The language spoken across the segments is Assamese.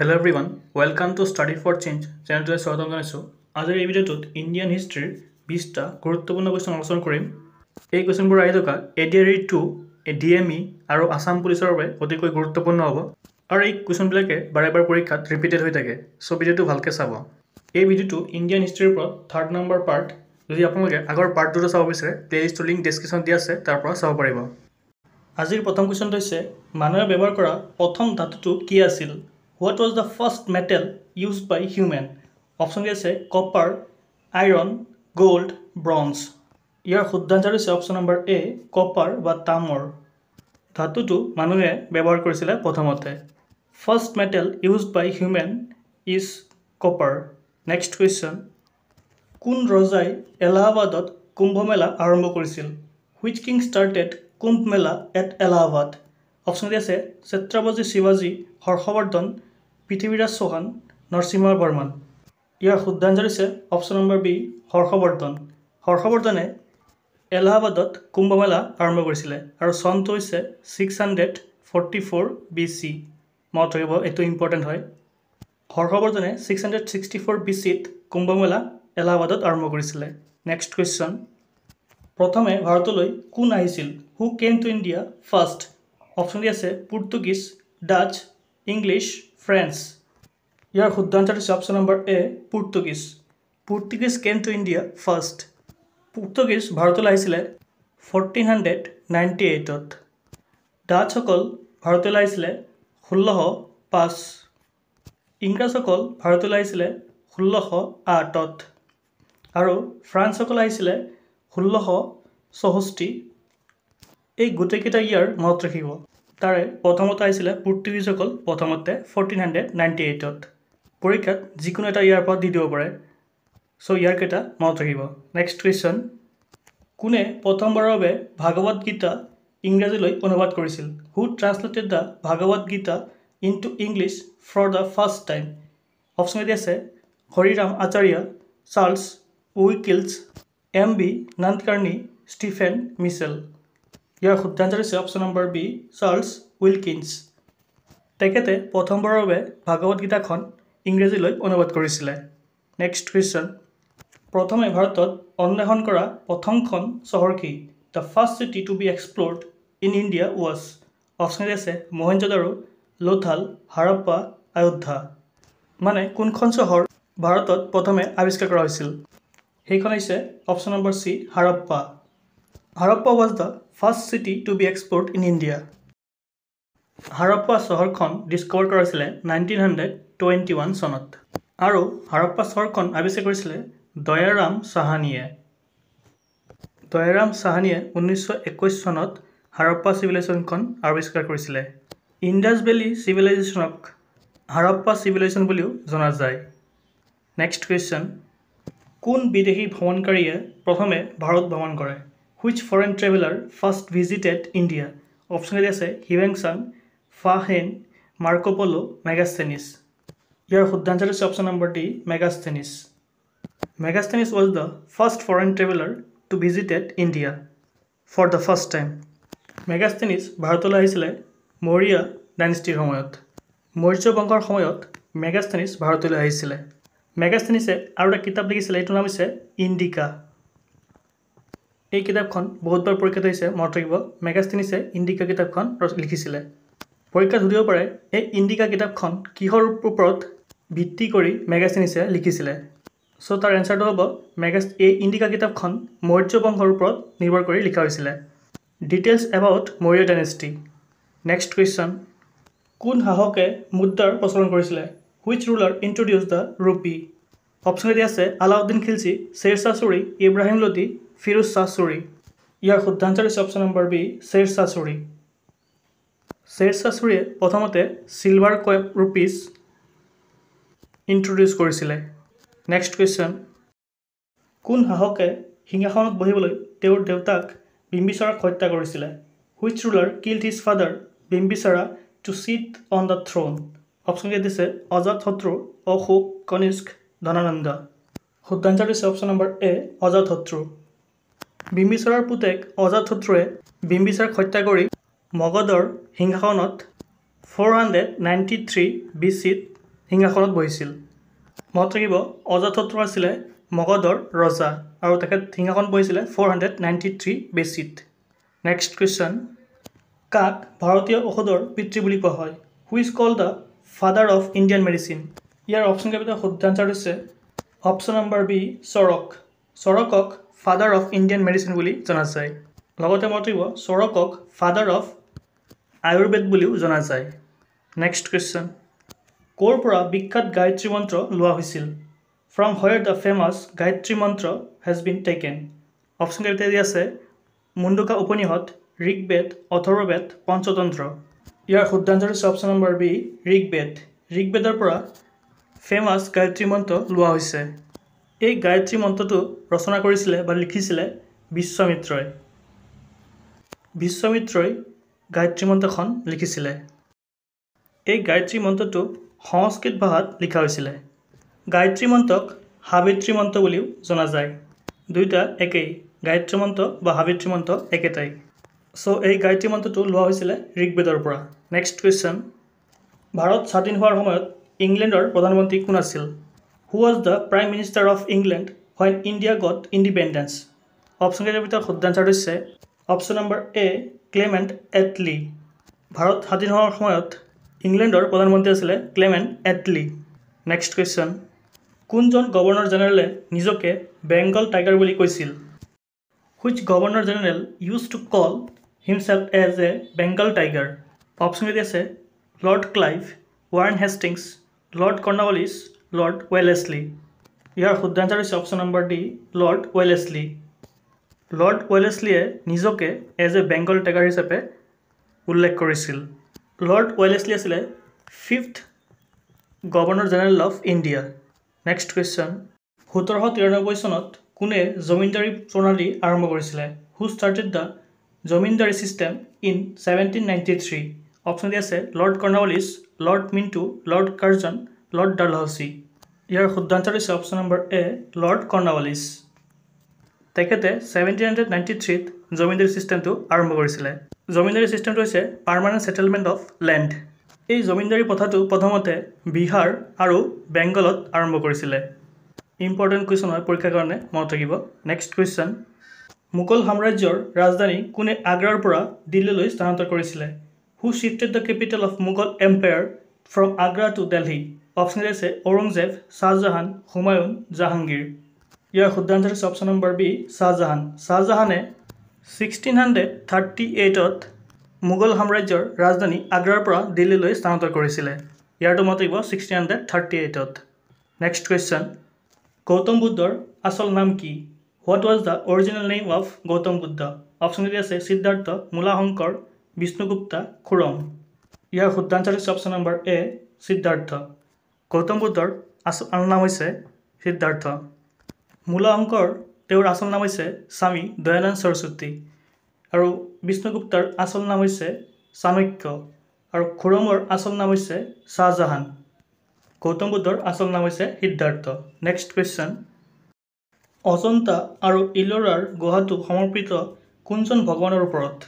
Hello everyone, welcome to Study for Change চেনেলটোলৈ স্বাগতম জনাইছোঁ। আজিৰ এই ভিডিঅ'টোত ইণ্ডিয়ান হিষ্ট্ৰীৰ 20টা গুৰুত্বপূৰ্ণ কুৱেশ্যন আলোচনা কৰিম। এই কুৱেশ্যনবোৰ আহি থকা ADRE 2, DME আৰু আসাম পুলিচৰ বাবে অতিকৈ গুৰুত্বপূৰ্ণ হ'ব আৰু এই কুৱেশ্যনবিলাকে বাৰে বাৰে পৰীক্ষাত ৰিপিটেড হৈ থাকে। সো ভিডিঅ'টো ভালকৈ চাব। এই ভিডিঅ'টো ইণ্ডিয়ান হিষ্ট্ৰীৰ ওপৰত 3rd নম্বৰ পাৰ্ট। যদি আপোনালোকে আগৰ পাৰ্ট 2টো চাব বিচাৰে প্লেলিষ্টৰ লিংক ডেছক্ৰিপশ্যনত দিয়া আছে, তাৰ পৰা চাব পাৰিব। আজিৰ প্ৰথম কুৱেশ্যনটো হৈছে মানুহে ব্যৱহাৰ কৰা প্ৰথম ধাতুটো কি আছিল? What was the first metal used by human? Option আছে copper, iron, gold, bronze. ইয়াৰ শুদ্ধ আনসাৰ হৈছে অপশ্যন নম্বৰ A, copper বা তামৰ। ধাতুটো মানুহে ব্যৱহাৰ কৰিছিলে প্ৰথমতে। First metal used by human is copper. Next question. কোন ৰজাই এলাহাবাদত কুম্ভ মেলা আৰম্ভ কৰিছিল? Which king started Kumbh Mela at Allahabad? Option আছে ছত্ৰপতি শিৱাজী, হৰ্ষবৰ্ধন, পৃথ্বীৰাজ চৌহান, নৰসিংহ বৰ্মন। ইয়াৰ শুদ্ধ আনসাৰ হৈছে অপশ্যন নম্বৰ বি, হৰ্ষবৰ্ধন। হৰ্ষবৰ্ধনে এলাহাবাদত কুম্ভ মেলা আৰম্ভ কৰিছিলে আৰু চনটো হৈছে 644 BC। মনত ৰাখিব, এইটো ইম্পৰ্টেণ্ট হয়। হৰ্ষবৰ্ধনে 664 BCত কুম্ভ মেলা এলাহাবাদত আৰম্ভ কৰিছিলে। Next question. প্ৰথমে ভাৰতলৈ কোন আহিছিল? Who came to India first? Option D আছে পৰ্তুগীজ, ডাচ, ইংলিছ, ফ্ৰেঞ্চ। ইয়াৰ শুদ্ধ আনসাৰ হৈছে option number A, Portuguese. Portuguese came to India first. Portuguese ভাৰতলৈ আহিছিলে 1498ত। ডাচসকল ভাৰতলৈ আহিছিলে 1605। ইংৰাজসকল ভাৰতলৈ আহিছিলে 1608ত আৰু ফ্ৰান্সসকল আহিছিলে 1664। এই গোটেইকেইটা ইয়াৰ মনত ৰাখিব। তাৰে প্ৰথমতে আহিছিলে পৰ্তুগীজসকল প্ৰথমতে 1498ত। পৰীক্ষাত যিকোনো এটা ইয়াৰ পৰা দি দিব পাৰে। চ' ইয়াৰ কেইটা মনত ৰাখিব। Next question. কোনে প্ৰথমবাৰৰ বাবে ভাগৱত গীতা ইংৰাজীলৈ অনুবাদ কৰিছিল? Who translated the Bhagavad Gita into English for the first time? Option এ আছে Hariram Acharya, Charles Wilkins, MB Nadkarni, Stephen Mitchell. ইয়াৰ শুদ্ধ আনসাৰ হৈছে option number B, Charles Wilkins. তেখেতে প্ৰথমবাৰৰ বাবে ভাগৱত গীতাখন ইংৰাজীলৈ অনুবাদ কৰিছিলে। Next question. প্ৰথমে ভাৰতত অন্বেষণ কৰা প্ৰথমখন চহৰ কি? The first city to be explored in India was? Option A আছে মহেঞ্জোদাৰো, লোথাল, হাৰাপ্পা, আয়োধ্যা। মানে কোনখন চহৰ ভাৰতত প্ৰথমে আৱিষ্কাৰ কৰা হৈছিল? সেইখন হৈছে option number C, Harappa. Harappa was the first city to be explored in India. Harappa চহৰখন ডিছকভাৰ কৰা হৈছিলে 1921 চনত আৰু হাৰাপ্পা চহৰখন আৱিষ্কাৰ কৰিছিলে দয়াৰাম সাহানীয়ে। দয়াৰাম সাহানীয়ে 1921 চনত হাৰাপ্পা চিভিলাইজেশ্যনখন আৱিষ্কাৰ কৰিছিলে। ইণ্ডাছ ভেলী চিভিলাইজেশ্যনক হাৰাপ্পা চিভিলাইজেশ্যন বুলিও জনা যায়। Next question. কোন বিদেশী ভ্ৰমণকাৰীয়ে প্ৰথমে ভাৰত ভ্ৰমণ কৰে? Which foreign traveller first visited India? Option A আছে হিউৱেন চাং, ফাহেন, মাৰ্কো পলো, মেগাস্থেনিছ। ইয়াৰ শুদ্ধ আনসাৰ হৈছে option number D, Megasthenes. Megasthenes was the first foreign traveller to visited India for the first time. Megasthenes ভাৰতলৈ আহিছিলে মৌৰ্য ডাইনেষ্টিৰ সময়ত। মৌৰ্য বংশৰ সময়ত মেগাস্থেনিছ ভাৰতলৈ আহিছিলে। মেগাস্থেনিছে আৰু এটা কিতাপ লিখিছিলে, এইটোৰ নাম হৈছে ইণ্ডিকা। এই কিতাপখন বহুতবাৰ পৰীক্ষাত আহিছে, মনত ৰাখিব। মেগাস্থেনিছে ইণ্ডিকা কিতাপখন লিখিছিলে। পৰীক্ষাত সুধিব পাৰে এই ইণ্ডিকা কিতাপখন কিহৰ ওপৰত ভিত্তি কৰি মেগাস্থেনিছে লিখিছিলে? চ' তাৰ এনচাৰটো হ'ব এই ইণ্ডিকা কিতাপখন মৌৰ্য বংশৰ ওপৰত নিৰ্ভৰ কৰি লিখা হৈছিলে। Details about Maurya dynasty. Next question. কোন শাসকে মুদ্ৰাৰ প্ৰচলন কৰিছিলে? Which ruler introduce the rupee? Option এ আছে আলাউদ্দিন খিলজী, শ্বেৰ শ্বাহ ছুৰী, ইব্ৰাহিম লোডি, ফিৰোজ শ্বাহ ছুৰী। ইয়াৰ শুদ্ধ আনসাৰ হৈছে option number B, Sher Shah Suri. Sher Shah ছুৰীয়ে প্ৰথমতে চিলভাৰ কয়েন ৰুপিজ ইন্ট্ৰডিউচ কৰিছিলে। Next question. কোন শাসকে সিংহাসনত বহিবলৈ তেওঁৰ দেউতাক বিম্বিসাৰাক হত্যা কৰিছিলে? Which ruler killed his father Bimbisara to sit on the throne? Option A দিছে অজাতশত্ৰু, অশোক, কনিষ্ক, ধনানন্দ। শুদ্ধ আনসাৰ হৈছে অপশ্যন নম্বৰ এ, অজাতশত্ৰু। বিম্বিসাৰাৰ পুতেক অজাতশত্ৰুৱে বিম্বিসাৰাক হত্যা কৰি মগধৰ সিংহাসনত 493 BCত সিংহাসনত বহিছিল মনত ৰাখিব অজাতশত্ৰু আছিলে মগধৰ ৰজা আৰু তেখেত সিংহাসন বহিছিলে 493 BC-ত নেক্সট কুৱেশ্যন কাক ভাৰতীয় ঔষধৰ পিতৃ বুলি কোৱা হয় who is called the father of Indian medicine ইয়াৰ অপশ্যন কেইটা শুদ্ধ আনচাৰ হৈছে অপশ্যন নম্বৰ বি চৰক চৰকক ফাদাৰ অফ ইণ্ডিয়ান মেডিচিন বুলি জনা যায় লগতে মনত ৰাখিব চৰকক ফাদাৰ অফ আয়ুৰ্বেদ বুলিও জনা যায় নেক্সট কুৱেশ্যন ক'ৰ পৰা বিখ্যাত গায়ত্ৰী মন্ত্ৰ লোৱা হৈছিল ফ্ৰম হোৱেৰ দ্য ফেমাছ গায়ত্ৰী মন্ত্ৰ হেজ বিন টেকেন অপশ্যন কেইটা দিয়া আছে মুণ্ডকা উপনিষদ ঋগ্বেদ অথৰ্ববেদ পঞ্চতন্ত্ৰ ইয়াৰ শুদ্ধ আনচাৰ হৈছে অপশ্যন নম্বৰ বি ঋগ্বেদৰ পৰা ফেমাছ গায়ত্ৰী মন্ত্ৰ লোৱা হৈছে এই গায়ত্ৰী মন্ত্ৰটো ৰচনা কৰিছিলে বা লিখিছিলে বিশ্বমিত্ৰই গায়ত্ৰী মন্ত্ৰখন লিখিছিলে এই গায়ত্ৰী মন্ত্ৰটো সংস্কৃত ভাষাত লিখা হৈছিলে গায়ত্ৰী মন্ত্ৰক সাবিত্ৰী মন্ত্ৰ বুলিও জনা যায় দুইটা একেই গায়ত্ৰী মন্ত্ৰ বা সাবিত্ৰী মন্ত্ৰ একেটাই চ' এই গায়ত্ৰী মন্ত্ৰটো লোৱা হৈছিলে ঋগ্বেদৰ পৰা নেক্সট কুৱেশ্যন ভাৰত স্বাধীন হোৱাৰ সময়ত ইংলেণ্ডৰ প্ৰধানমন্ত্ৰী কোন আছিল who was the prime minister of England when India got independence option কেইটাৰ ভিতৰত শুদ্ধ আনচাৰ হৈছে option number A Clement Attlee ভাৰত স্বাধীন হোৱাৰ সময়ত ইংলেণ্ডৰ প্ৰধানমন্ত্ৰী আছিলে ক্লেমেণ্ট এটলি নেক্সট কুৱেশ্যন কোনজন গভৰ্ণৰ জেনেৰেলে নিজকে বেংগল টাইগাৰ বুলি কৈছিল which governor general used to call himself as a Bengal tiger option কেইটা আছে Lord Clive Warren Hastings Lord Cornwallis Lord Wellesley ইয়াৰ শুদ্ধ আনচাৰ হৈছে অপশ্যন নম্বৰ ডি লৰ্ড ৱেলেছলিয়ে নিজকে এজ এ বেংগল টাইগাৰ হিচাপে উল্লেখ কৰিছিল লৰ্ড ৱেলেছলি আছিলে 5th governor general of India next question 1793 চনত কোনে জমিনদাৰী প্ৰণালী আৰম্ভ কৰিছিলে who started the zamindari system in 1793 option দি আছে Lord Cornwallis Lord Minto Lord Curzon Lord Dalhousie ইয়াৰ শুদ্ধ আনচাৰ হৈছে option number A Lord Cornwallis তেখেতে 1793ত জমিনদাৰী ছিষ্টেমটো আৰম্ভ কৰিছিলে জমিনদাৰী ছিষ্টেমটো হৈছে পাৰ্মানেণ্ট ছেটেলমেণ্ট অফ লেণ্ড এই জমিনদাৰী প্ৰথাটো প্ৰথমতে বিহাৰ আৰু বেংগলত আৰম্ভ কৰিছিলে ইম্পৰ্টেণ্ট কুৱেশ্যন হয় পৰীক্ষাৰ কাৰণে মনত ৰাখিব নেক্সট কুৱেশ্যন মোগল সাম্ৰাজ্যৰ ৰাজধানী কোনে আগ্ৰাৰ পৰা দিল্লীলৈ স্থানান্তৰ কৰিছিলে who shifted the capital of Mughal empire from Agra to Delhi option আছে ঔৰংজেব শ্বাহজাহান হুমায়ুন জাহাংগীৰ ইয়াৰ শুদ্ধ আনচাৰ হৈছে অপশ্যন নম্বৰ বি শ্বাহজাহানে 1638ত মোগল সাম্ৰাজ্যৰ ৰাজধানী আগ্ৰাৰ পৰা দিল্লীলৈ স্থানান্তৰ কৰিছিলে ইয়াৰটো মত থাকিব 1638ত নেক্সট কুৱেশ্যন গৌতম বুদ্ধৰ আচল নাম কি what was the original name of Gautam Buddha option কেইটা আছে সিদ্ধাৰ্থ মূলাশংকৰ বিষ্ণুগুপ্তা খুৰম ইয়াৰ শুদ্ধ আনচাৰ হৈছে অপশ্যন নম্বৰ এ সিদ্ধাৰ্থ গৌতম বুদ্ধৰ আচল নাম হৈছে সিদ্ধাৰ্থ মূলাশংকৰ তেওঁৰ আচল নাম হৈছে স্বামী দয়ানন্দ সৰস্বতী আৰু বিষ্ণুগুপ্তাৰ আচল নাম হৈছে চাণক্য আৰু খুৰমৰ আচল নাম হৈছে শ্বাহজাহান গৌতম বুদ্ধৰ আচল নাম হৈছে সিদ্ধাৰ্থ নেক্সট কুৱেশ্যন অজন্তা আৰু ইলোৰাৰ গুহাটো সমৰ্পিত কোনজন ভগৱানৰ ওপৰত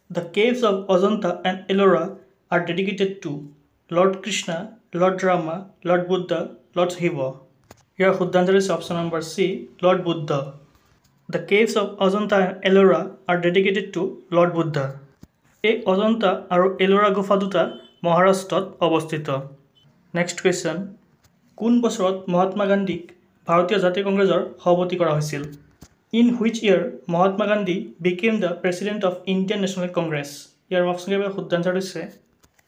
the caves of Ajanta and Ellora are dedicated to lord Krishna lord Rama lord Buddha lord Shiva ইয়াৰ শুদ্ধ আনচাৰ হৈছে option number C lord Buddha the caves of Ajanta and Ellora are dedicated to lord Buddha এই অজন্তা আৰু এলোৰা গুফা দুটা মহাৰাষ্ট্ৰত অৱস্থিত নেক্সট কুৱেশ্যন কোন বছৰত মহাত্মা গান্ধীক ভাৰতীয় জাতীয় কংগ্ৰেছৰ সভাপতি কৰা হৈছিল in which year Mahatma Gandhi became the president of Indian National Congress ইয়াৰ অপশ্যন কেইটা শুদ্ধ আনচাৰ হৈছে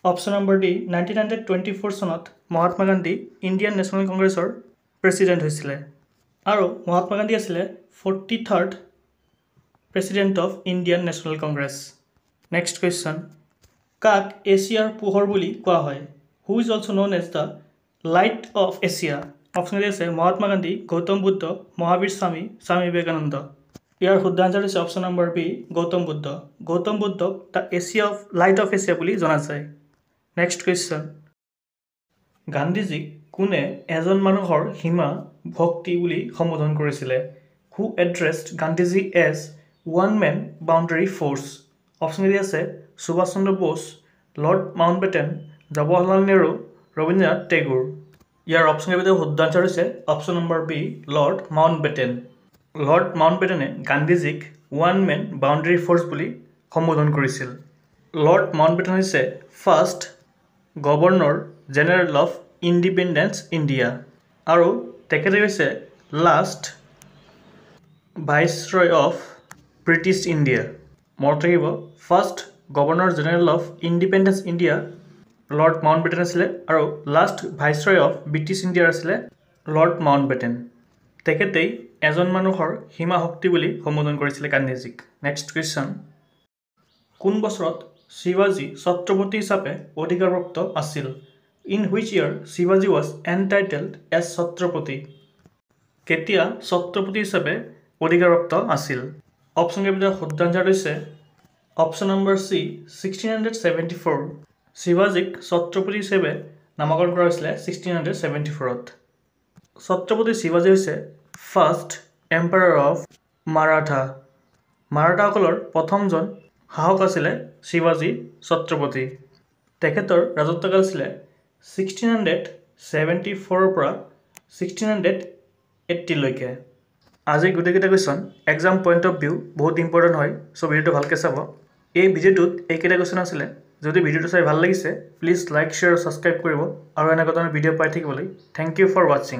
অপশ্যন নম্বৰ ডি 1924 চনত মহাত্মা গান্ধী ইণ্ডিয়ান নেশ্যনেল কংগ্ৰেছৰ প্ৰেচিডেণ্ট হৈছিলে আৰু মহাত্মা গান্ধী আছিলে 43rd president of Indian National Congress next question কাক এছিয়াৰ পোহৰ বুলি কোৱা হয় who is also' known as the light of Asia option আছে মহাত্মা গান্ধী গৌতম বুদ্ধ মহাবীৰ স্বামী স্বামী বিবেকানন্দ ইয়াৰ শুদ্ধ আনচাৰ হৈছে অপশ্যন নম্বৰ বি গৌতম বুদ্ধক the Asia of light of Asia বুলি জনা যায় নেক্সট কুৱেশ্যন গান্ধীজীক কোনে এজন মানুহৰ সীমা ভক্তি বুলি সম্বোধন কৰিছিলে who addressed Gandhiji as one man boundary force option এ আছে সুভাষ চন্দ্ৰ বোস লৰ্ড মাউণ্টবেটেন জৱাহৰলাল নেহৰু ৰবীন্দ্ৰনাথ টেগোৰ ইয়াৰ অপশ্যনৰ ভিতৰত শুদ্ধ আনচাৰ হৈছে option number B lord Mountbatten. Lord মাউণ্টবেটেনে গান্ধীজীক ওৱান মেন বাউণ্ডেৰী ফ'ৰ্চ বুলি সম্বোধন কৰিছিল। লৰ্ড মাউণ্টবেটেন হৈছে first governor general of independence India আৰু তেখেতে হৈছে last viceroy of British India. মনত ৰাখিব, first governor general of independence India lord Mountbatten আছিলে আৰু লাষ্ট ভাইচৰয় অফ ব্ৰিটিছ ইণ্ডিয়াৰ আছিলে লৰ্ড মাউণ্টবেটেন। তেখেতেই এজন মানুহৰ সীমা শক্তি বুলি সম্বোধন কৰিছিলে গান্ধীজীক। নেক্সট কুৱেশ্যন, কোন বছৰত শিৱাজী ছত্ৰপতি হিচাপে অধিকাৰপ্ৰাপ্ত আছিল? ইন হুইচ ইয়াৰ শিৱাজী ৱাজ এনটাইটেলড এজ ছত্ৰপতি? কেতিয়া ছত্ৰপতি হিচাপে অধিকাৰপ্ৰাপ্ত আছিল? অপশ্যনৰ ভিতৰত শুদ্ধ আনচাৰ হৈছে অপশ্যন নম্বৰ চি 1674। শিৱাজীক ছত্ৰপতি হিচাপে নামকৰণ কৰা হৈছিলে 1674ত। ছত্ৰপতি শিৱাজী হৈছে ফাৰ্ষ্ট এম্পায়াৰ অফ মাৰাঠা। মাৰাঠাসকলৰ প্ৰথমজন শাসক আছিলে শিৱাজী ছত্ৰপতি। তেখেতৰ ৰাজত্বকাল আছিলে 1674ৰ পৰা 1680লৈকে। আজি গোটেইকেইটা question exam point of view বহুত ইম্পৰ্টেণ্ট হয়, চ' ভিডিঅ'টো ভালকৈ চাব। এই ভিডিঅ'টোত এইকেইটা কুৱেশ্যন আছিলে। যদি ভিডিঅ'টো চাই ভাল লাগিছে প্লিজ লাইক শ্বেয়াৰ আৰু ছাবস্ক্ৰাইব কৰিব আৰু এনেকুৱা ধৰণৰ ভিডিঅ' পাই থাকিবলৈ। থেংক ইউ ফৰ ৱাচিং।